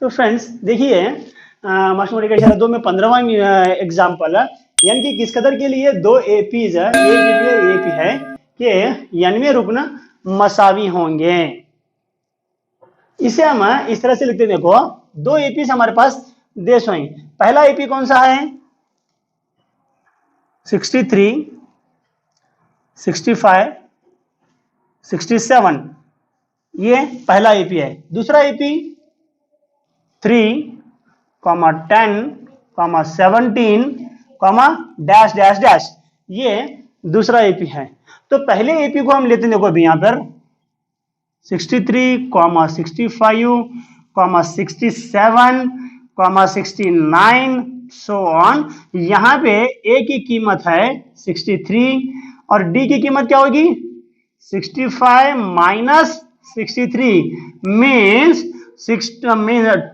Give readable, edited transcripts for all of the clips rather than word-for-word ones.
तो फ्रेंड्स देखिए master multiplication 2 में 15वां एग्जाम्पल है। यानी कि किस कदर के लिए दो एपीज है, एपी है कि यानवे रुकन मसावी होंगे। इसे हम इस तरह से लिखते हैं, देखो दो एपीज हमारे पास देश हैं। पहला एपी कौन सा है? 63, 65, 67, ये पहला एपी है। दूसरा एपी 3, 10, 17, डैश डैश डैश, ये दूसरा एपी है। तो पहले एपी को हम लेते हैं, देखो अभी यहां पर 63, 65, 67, 69 सो ऑन। यहां पे ए की कीमत है 63 और डी की कीमत क्या होगी? 65 माइनस 63 मीन्स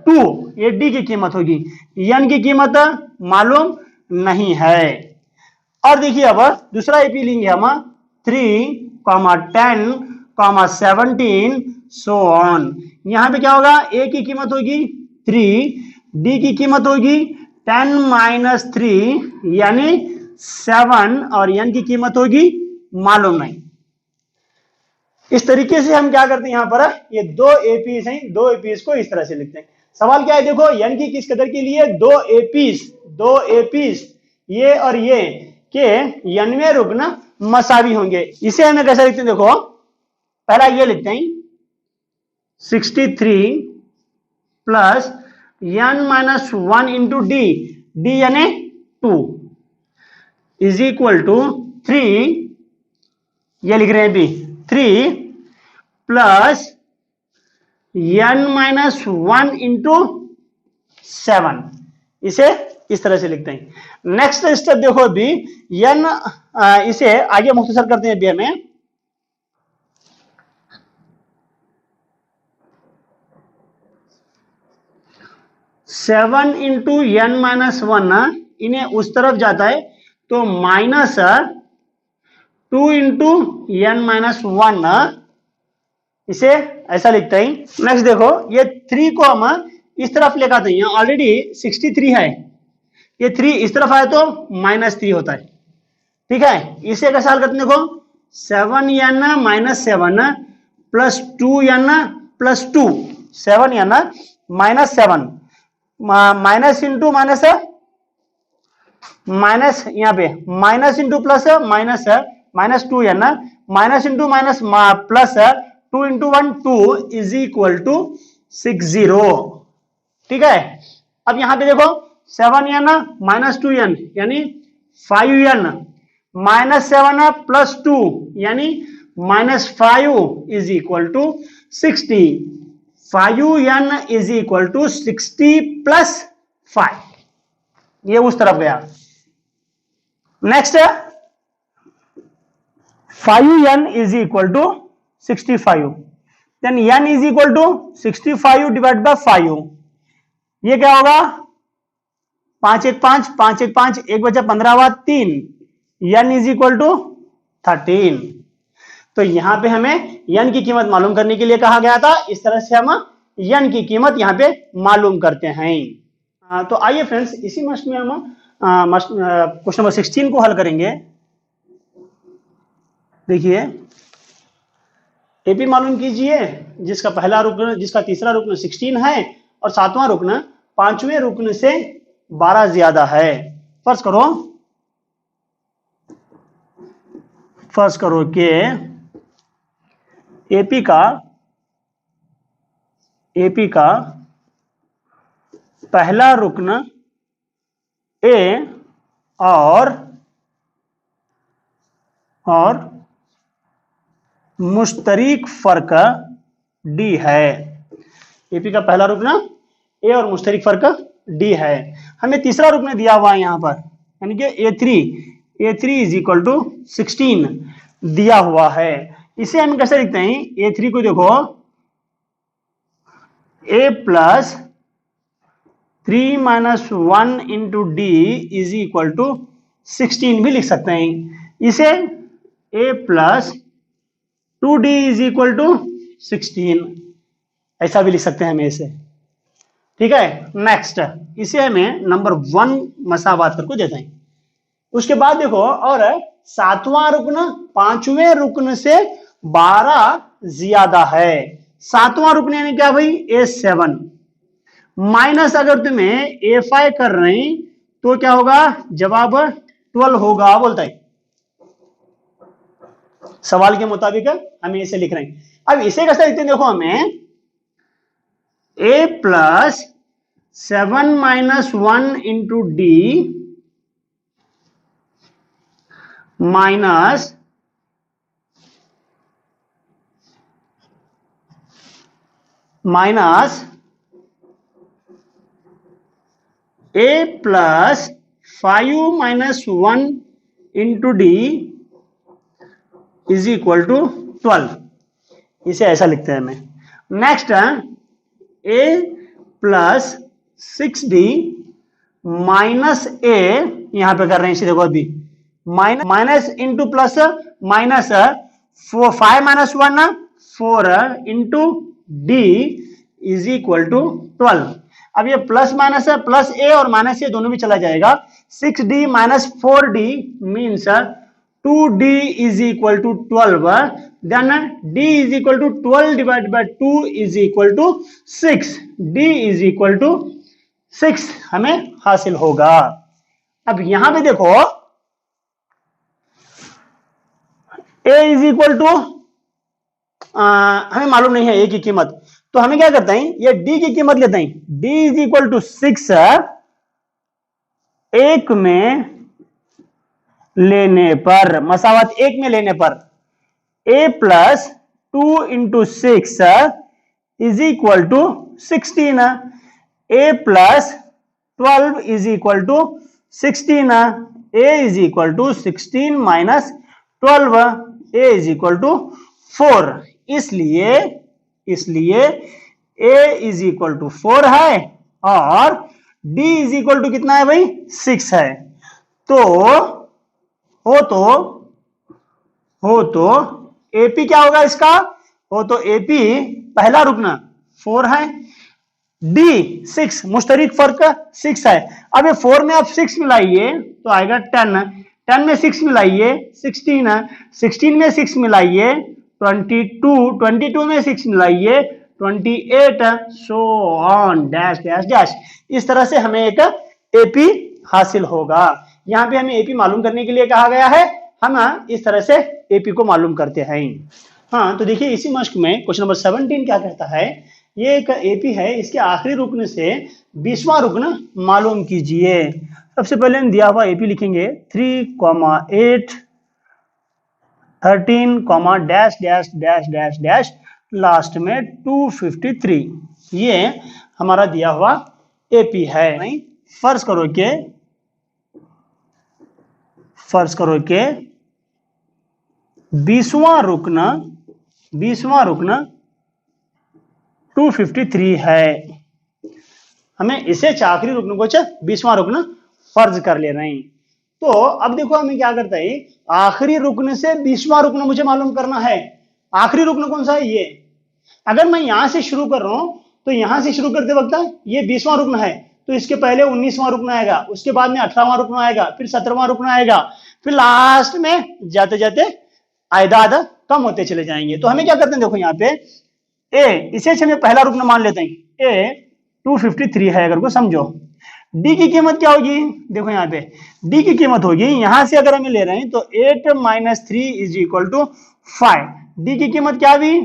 2, ये डी की कीमत होगी। एन की कीमत मालूम नहीं है। और देखिए अब दूसरा एपी लेंगे हम 3, 10, 17 सो ऑन। यहां पे क्या होगा? ए की कीमत होगी 3, डी की कीमत होगी 10 माइनस 3 यानी 7 और एन की कीमत होगी मालूम नहीं। इस तरीके से हम क्या करते हैं, यहां पर ये दो एपीज हैं, दो एपीज को इस तरह से लिखते हैं। सवाल क्या है, देखो एन की किस कदर के लिए दो एपीज ये और ये के यानवे रुकन मसावी होंगे। इसे हमें कैसे लिखते हैं, देखो पहला ये लिखते हैं 63 plus n minus 1 into D, D यानी 2 इज इक्वल टू 3, ये लिख रहे हैं अभी 3 प्लस n माइनस 1 इंटू 7, इसे इस तरह से लिखते हैं। नेक्स्ट स्टेप देखो अभी n, इसे आगे मुख्तसर करते हैं अभी हमें 7 इंटू n माइनस 1 इन्हें उस तरफ जाता है तो माइनस 2 इंटू n माइनस 1, इसे ऐसा लिखते हैं। नेक्स्ट देखो ये 3 को हम इस तरफ लेकर आते हैं, ऑलरेडी 63 है, ये 3 इस तरफ आए तो -3 होता है। ठीक है, इसे कैसे हल करते हैं, देखो 7n minus 7 plus 2n plus 2, 7n minus 7 minus into minus है माइनस, यहाँ पे माइनस इंटू प्लस है माइनस है minus 2n minus into minus plus 2 into 1 2 is equal to 60। ठीक है, अब यहां पे देखो 7n माइनस 2n यानी 5n माइनस 7 प्लस 2 यानी -5 is equal to 60। 5n is equal to 60 plus 5, ये उस तरफ गया। Next 5n is equal to 65, then n is equal to 65 divide by 5, ये क्या होगा 5 1 5 5 1 5, 1 बचा 15 3, n इज इक्वल टू 13। तो यहां पे हमें n की कीमत मालूम करने के लिए कहा गया था, इस तरह से हम n की कीमत यहां पे मालूम करते हैं। तो आइए फ्रेंड्स इसी मस्ट में हम क्वेश्चन नंबर 16 को हल करेंगे। देखिए एपी मालूम कीजिए जिसका पहला रुकन, जिसका तीसरा रुकन 16 है और सातवां रुकन पांचवें रुकन से 12 ज्यादा है। फर्ज करो कि एपी का पहला रुकन ए और मुश्तरिक फर्क डी है। एपी का पहला रुकन ए और मुश्तरिक फर्क डी है। हमें तीसरा रुकन दिया हुआ है यहां पर, यानी कि A3 इज इक्वल टू 16 दिया हुआ है। इसे हम कैसे लिखते हैं, A3 को देखो A plus 3 minus 1 into d is equal to 16 भी लिख सकते हैं। इसे A plus 2d is equal to 16 ऐसा भी लिख सकते हैं हमें इसे। ठीक है। नेक्स्ट इसे हमें नंबर 1 मसावात करके देते हैं। उसके बाद देखो, और 7वां रुकन 5वें रुकन से 12 ज्यादा है। 7वां रुकन यानी क्या भाई, A7 माइनस अगर तुम्हें A5 कर रहे हैं तो क्या होगा, जवाब 12 होगा बोलता है। सवाल के मुताबिक हमें इसे लिख रहे हैं। अब इसे कैसे लिखते हैं, देखो हमें A plus 7 minus 1 into d minus A plus 5 minus 1 into d is equal to 12। इसे ऐसा लिखते हैं हमें। Next A plus 6D minus A, यहां पे कर रहे हैं इसे, देखो अभी minus into plus minus 5 minus 1 4 into d is equal to 12। अब ये प्लस माइनस है, प्लस ए और माइनस ए दोनों भी चला जाएगा। 6D minus 4D means 2D is equal to 12। Then D is equal to 12 divide by 2 is equal to 6। D is equal to 6 हमें हासिल होगा। अब यहां पे देखो A इज इक्वल टू, हमें मालूम नहीं है A की कीमत, तो हमें क्या करते हैं, ये D की कीमत लेते हैं। D इज इक्वल टू 6 एक में लेने पर, मसावत एक में लेने पर A plus 2 into 6 is equal to 16। A plus 12 is equal to 16। A is equal to 16 minus 12, A is equal to 4। इसलिए A इज इक्वल टू 4 है और D इज इक्वल टू कितना है भाई, 6 है। तो हो तो AP क्या होगा इसका, हो तो AP पहला रुकना 4 है, D 6 मुश्तरिक फर्क 6 है। अब ये 4 में आप 6 मिलाइए तो आएगा 10, 10 में 6 मिलाइए 16, 16 में 6 मिलाइए 22, 22 में 6 मिलाइए 28, so on dash dash dash. इस तरह से हमें एक AP हासिल होगा। यहां पे हमें AP मालूम करने के लिए कहा गया है, हम इस तरह से AP को मालूम करते हैं। हाँ, तो देखिए इसी मश्क में क्वेश्चन नंबर 17 क्या कहता है, ये एक AP है, इसके आखिरी रुकन से 20वां रुकन मालूम कीजिए। सबसे पहले हम दिया हुआ AP लिखेंगे 3, 8, 13, dash dash dash dash dash, last में 253। ये हमारा दिया हुआ AP है। फर्ज करो के 20वां रुकन 253 है। हमें इसे आखिरी रुकन को 20वां रुकन फर्ज कर ले रहे हैं। तो अब देखो हमें क्या करता है, आखिरी रुकन से 20वां रुकन मुझे मालूम करना है। आखिरी रुकन कौन सा है, ये। अगर मैं यहां से शुरू कर रहा हूं तो यहां से शुरू करते वक्त ये 20वां रुकन है, तो इसके पहले 19वां रुकन आएगा, उसके बाद में 18वां रुकन आएगा, फिर 17वां रुकन आएगा, फिर लास्ट में जाते जाते आयदाद कम होते चले जाएंगे। तो हमें क्या करते हैं, देखो यहाँ पे इसे हमें पहला रुकन मान लेते हैं। A 253 है, अगर को समझो। D की कीमत क्या होगी, देखो यहाँ पे D की कीमत होगी, यहां से अगर हमें ले रहे हैं तो 8 minus 3 is equal to 5। D की कीमत क्या हुई,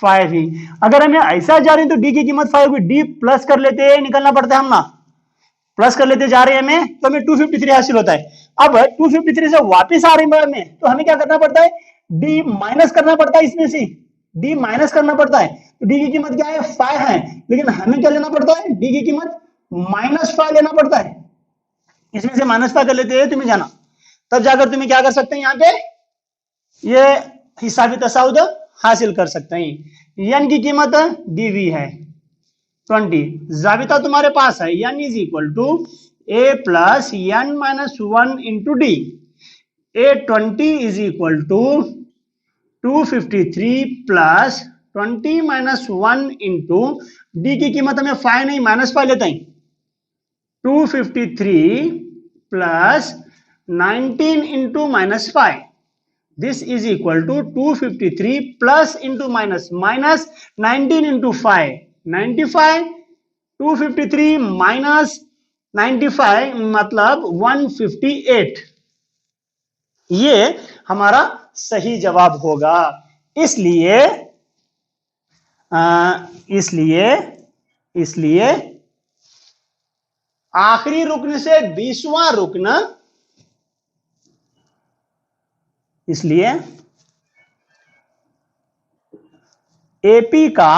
5 ही। अगर हमें ऐसा जा रहे हैं तो D की कीमत 5 हुई। D प्लस कर लेते हैं, निकलना पड़ता है, हम ना प्लस कर लेते जा रहे हैं हमें, तो हमें 253 हासिल होता है। अब 253 से वापस आ रहे हैं तो हमें क्या करना पड़ता है, D माइनस करना पड़ता है, इसमें से D माइनस करना पड़ता है। तो D की कीमत क्या है, 5 है, लेकिन हमें क्या लेना पड़ता है, D की कीमत -5 लेना पड़ता है। इसमें से -5 कर लेते हैं, तुम्हें जाना, तब जाकर तुम्हें क्या कर सकते हैं, यहाँ पे ये हिसाबी तसाउद हासिल कर सकते हैं। n की कीमत dv है 20, जाबिता तुम्हारे पास है, n is equal to a plus n minus 1 into d. A20 is equal to 253 plus 20 minus 1 into d की कीमत हमें 5 नहीं माइनस 5 लेते हैं, 253 plus 19 into minus 5, this is equal to 253 plus into minus minus 19 into 5, 95, 253 माइनस 95 मतलब 158, ये हमारा सही जवाब होगा। इसलिए इसलिए आखिरी रुकन से 20वां रुकन, इसलिए एपी का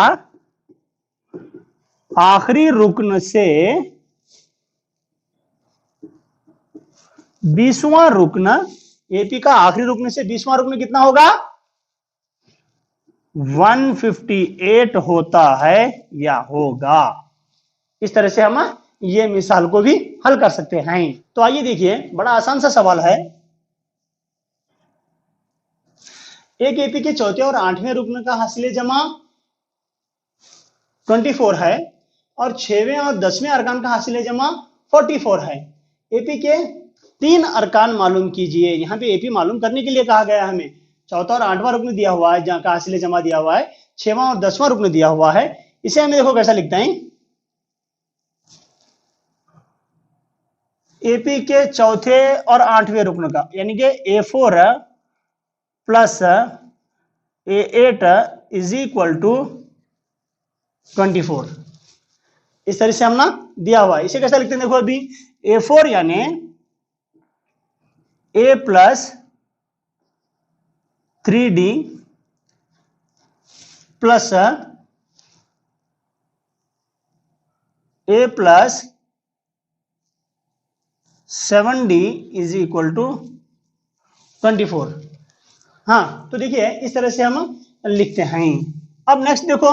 आखिरी रुकन से 20वां रुकन, एपी का आखिरी रुकन से 20वां रुकन कितना होगा? 158 होता है या होगा। इस तरह से हम ये मिसाल को भी हल कर सकते हैं। तो आइए देखिए, बड़ा आसान सा सवाल है। एक एपी के चौथे और 8वें रुकन का हासिल जमा 24 है और 6वें और 10वें अरकान का हासिल जमा 44 है। एपी के 3 अरकान मालूम कीजिए। यहां पे एपी मालूम करने के लिए कहा गया हमें। चौथा और 8वां रुकन दिया हुआ है, जहां का हासिल जमा दिया हुआ है, 6वां और 10वां रुकन दिया हुआ है। इसे हमें देखो कैसा लिखते हैं। एपी के चौथे और 8वें रुकन का, यानी कि A4 plus A8 is equal to 24। इस तरह से हम ना दिया हुआ है। इसे कैसा लिखते हैं देखो अभी। A4 यानी A plus 3D plus A plus 7D is equal to 24। हाँ, तो देखिए इस तरह से हम लिखते हैं। अब नेक्स्ट देखो,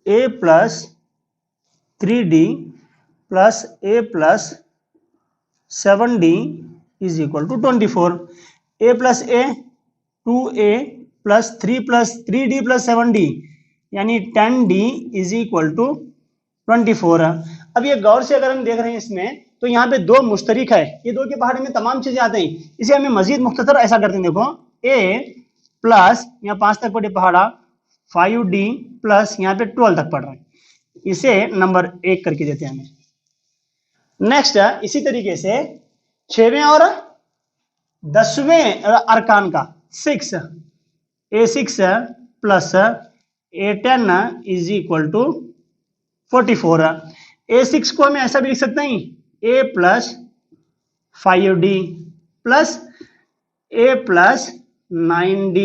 A plus 3D plus A plus 7D is equal to 24। A plus A 2A plus 3D plus 7D यानी 10D इज इक्वल टू 24। अब ये गौर से अगर हम देख रहे हैं इसमें, तो यहाँ पे 2 मुश्तरिक है। ये 2 के पहाड़े में तमाम चीजें आते हैं। इसे हमें मजीद मुख्तसर ऐसा करते हैं। देखो A प्लस यहाँ 5 तक पढ़े पहाड़ा, 5D प्लस यहाँ पे 12 तक पढ़ रहे हैं। इसे नंबर 1 करके देते हैं हमें। नेक्स्ट इसी तरीके से 6वें और 10वें अरकान का 6, A6 plus A10 is equal to 44। A6 को हमें ऐसा भी लिख सकते हैं, A plus 5D plus A plus 9D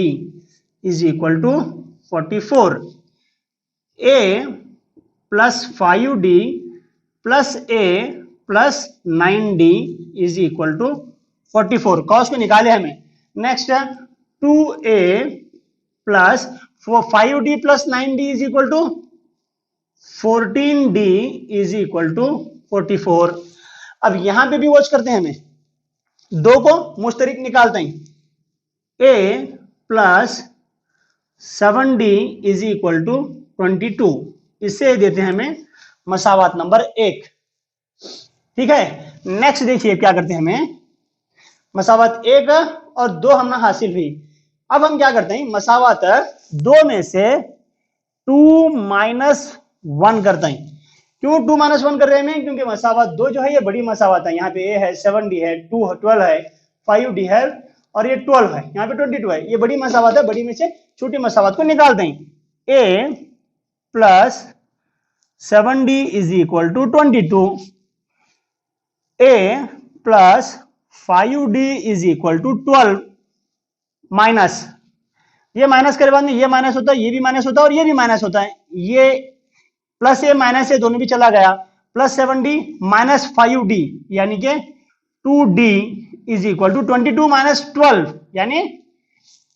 is equal to 44। A plus 5D plus A plus 9D is equal to 44। कॉस को निकाले हमें। Next 2A plus 5D plus 9D is equal to 14D is equal to 44। अब यहां पे भी watch करते हैं, हमें 2 को मुश्तरिक निकालते हैं। A plus 7D is equal to 22। इससे देते हैं हमें मसावात नंबर 1। ठीक है, नेक्स्ट देखिए क्या करते हैं। हमें मसावात 1 और 2 हमने हासिल हुई। अब हम क्या करते हैं, मसावात 2 में से 2 माइनस 1 करते हैं। क्यों 2 माइनस 1 कर रहे हैं? क्योंकि मसावात 2 जो है ये बड़ी मसावात है। यहाँ पे A है, 7D है, 12 है, 5D है और ये 12 है, यहाँ पे 22 है। ये बड़ी मसावात है, बड़ी में से छोटी मसावात को निकालते हैं। A plus 7D is equal to 22। A plus 5D is equal to 12 minus, ये माइनस करे बाद में ये माइनस होता है, ये भी माइनस होता है और ये भी माइनस होता है। ये प्लस ए माइनस ए दोनों भी चला गया। प्लस 7D माइनस 5D यानी कि 2D is equal to 22 minus 12 यानी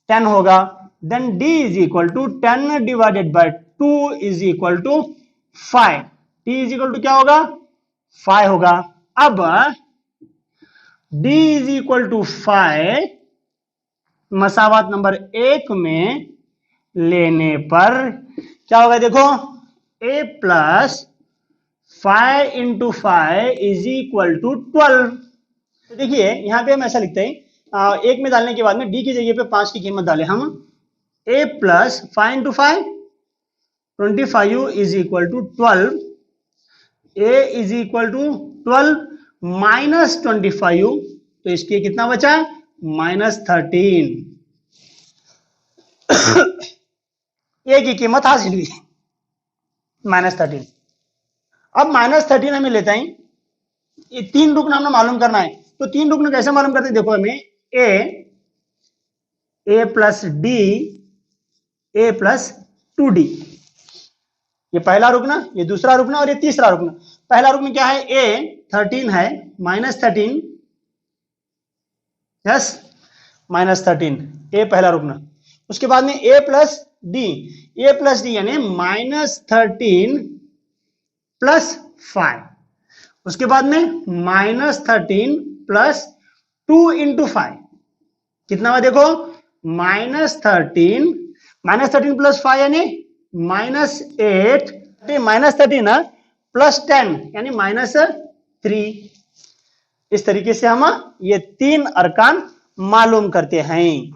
10 होगा। Then D is equal to 10 divided by 2 is equal to 5। D is equal to क्या होगा? 5 होगा। अब D इज इक्वल टू 5 मसावात नंबर 1 में लेने पर क्या होगा देखो, a plus 5 into 5 is equal to 12। तो देखिए यहां पे हम ऐसा लिखते हैं, एक में डालने के बाद में डी की जगह पे 5 की कीमत डालें हम, a plus 5 into 5 25 is equal to 12, a is equal to 12 minus 25, तो इसके कितना बचा, -13। a की कीमत हासिल हुई -13। अब -13 हमें लेते हैं, ये 3 रुकन हमें मालूम करना है, तो 3 रुकन कैसे मालूम करते हैं, देखो हमें a plus D, a plus 2d, ये पहला रुकना, ये दूसरा रुकना और ये तीसरा रुकना। पहला रुकना क्या है, a 13 है, -13, यस -13, a पहला रुकना। उसके बाद में a प्लस डी, यानी -13 प्लस 5, उसके बाद में -13 प्लस 2 इंटू 5, कितना हुआ देखो, -13 प्लस 5 यानी -8, -13 प्लस 10 यानी -3। इस तरीके से हम ये 3 अरकान मालूम करते हैं।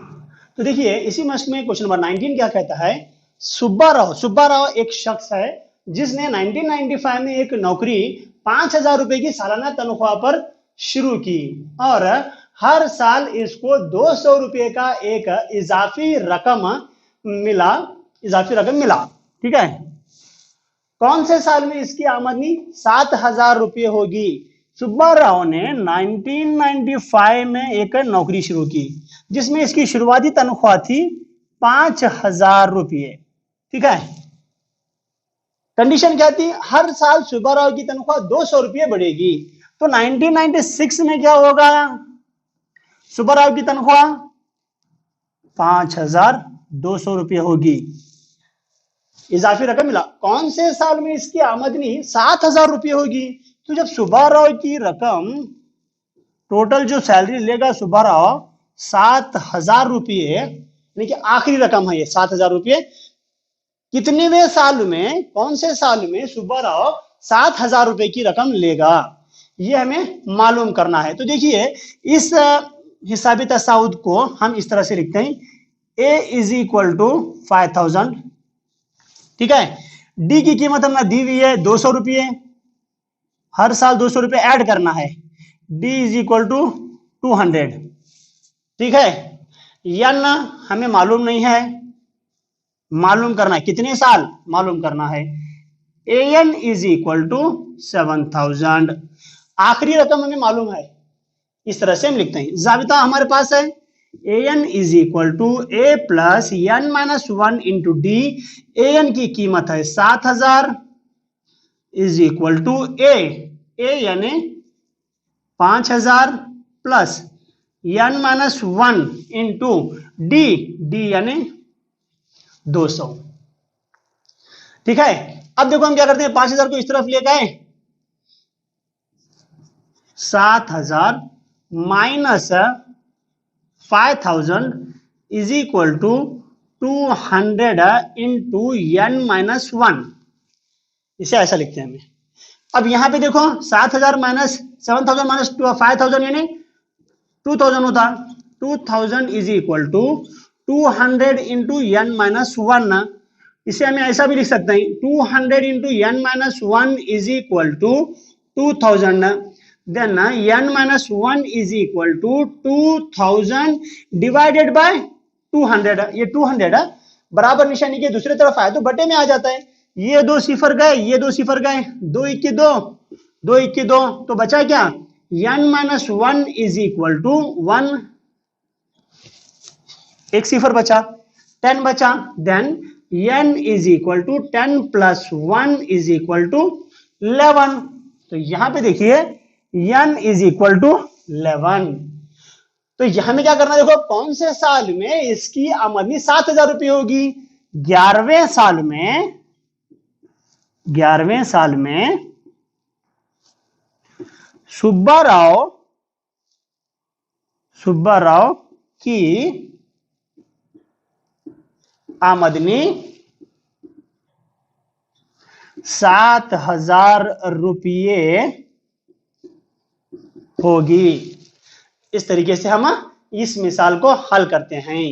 तो देखिए इसी मश्क में क्वेश्चन नंबर 19 क्या कहता है, सुब्बा राव एक शख्स है जिसने 1995 में एक नौकरी 5,000 रुपए की सालाना तनख्वाह पर शुरू की और हर साल इसको 200 रुपए का एक इजाफी रकम मिला, ठीक है। कौन से साल में इसकी आमदनी 7,000 रुपये होगी। सुब्बा राव ने 1995 में एक नौकरी शुरू की जिसमें इसकी शुरुआती तनख्वाह थी 5,000 रुपये, ठीक है। कंडीशन क्या थी, हर साल सुब्बा राव की तनख्वाह 200 रुपये बढ़ेगी। तो 1996 में क्या होगा, सुब्बा राव की तनख्वाह 5,200 रुपये होगी, इजाफी रकम मिला। कौन से साल में इसकी आमदनी 7,000 रुपये होगी, तो जब सुब्बा राव की रकम, टोटल जो सैलरी लेगा सुब्बा राव 7,000 रुपये, यानी कि आखिरी रकम है ये 7,000 रुपये, कितनेवें साल में, कौन से साल में सुब्बा राव 7,000 रुपये की रकम लेगा, ये हमें मालूम करना है। तो देखिए इस हिसाबी तसाउद को हम इस तरह से लिखते हैं, a इज इक्वल टू 5,000, ठीक है। डी की कीमत हमने दी हुई है 200 रुपये, हर साल 200 रुपये ऐड करना है, डी इज इक्वल टू 200, ठीक है। यन हमें मालूम नहीं है, मालूम करना है कितने साल मालूम करना है, an इज इक्वल टू 7,000, आखिरी रकम हमें मालूम है। इस तरह से हम लिखते हैं, जाबिता हमारे पास है an is equal to a plus n minus 1 into D, an की कीमत है 7,000 इज इक्वल टू a यानी 5,000 plus n minus 1 into D यानी 200, ठीक है। अब देखो हम क्या करते हैं, 5,000 को इस तरफ ले गए, 7,000 minus 5,000 is equal to 200 into n minus 1, इसे ऐसा लिखते हैं हमें। अब यहां पे देखो 7,000 माइनस 7,000 माइनस 5,000 यानी 2,000 होता, 2,000 is equal to 200 into n minus 1, इसे हमें ऐसा भी लिख सकते हैं, 200 into n minus 1 is equal to 2,000, then n minus 1 is equal to 2,000 divided by 200, ये 200 बराबर निशानी के दूसरी तरफ आए तो बटे में आ जाता है, ये 2 सिफर गए, ये 2 सिफर गए, 2 इक्के 2, 2 इक्के 2, तो बचा क्या, n minus 1 is equal to 1, एक सिफर बचा, 10 बचा, then n is equal to 10 plus 1 is equal to 11, तो यहां पे देखिए n इज इक्वल टू 11। तो यहां में क्या करना, देखो कौन से साल में इसकी आमदनी 7,000 रुपये होगी, 11वें साल में सुब्बा राव की आमदनी 7,000 रुपये होगी। इस तरीके से हम इस मिसाल को हल करते हैं।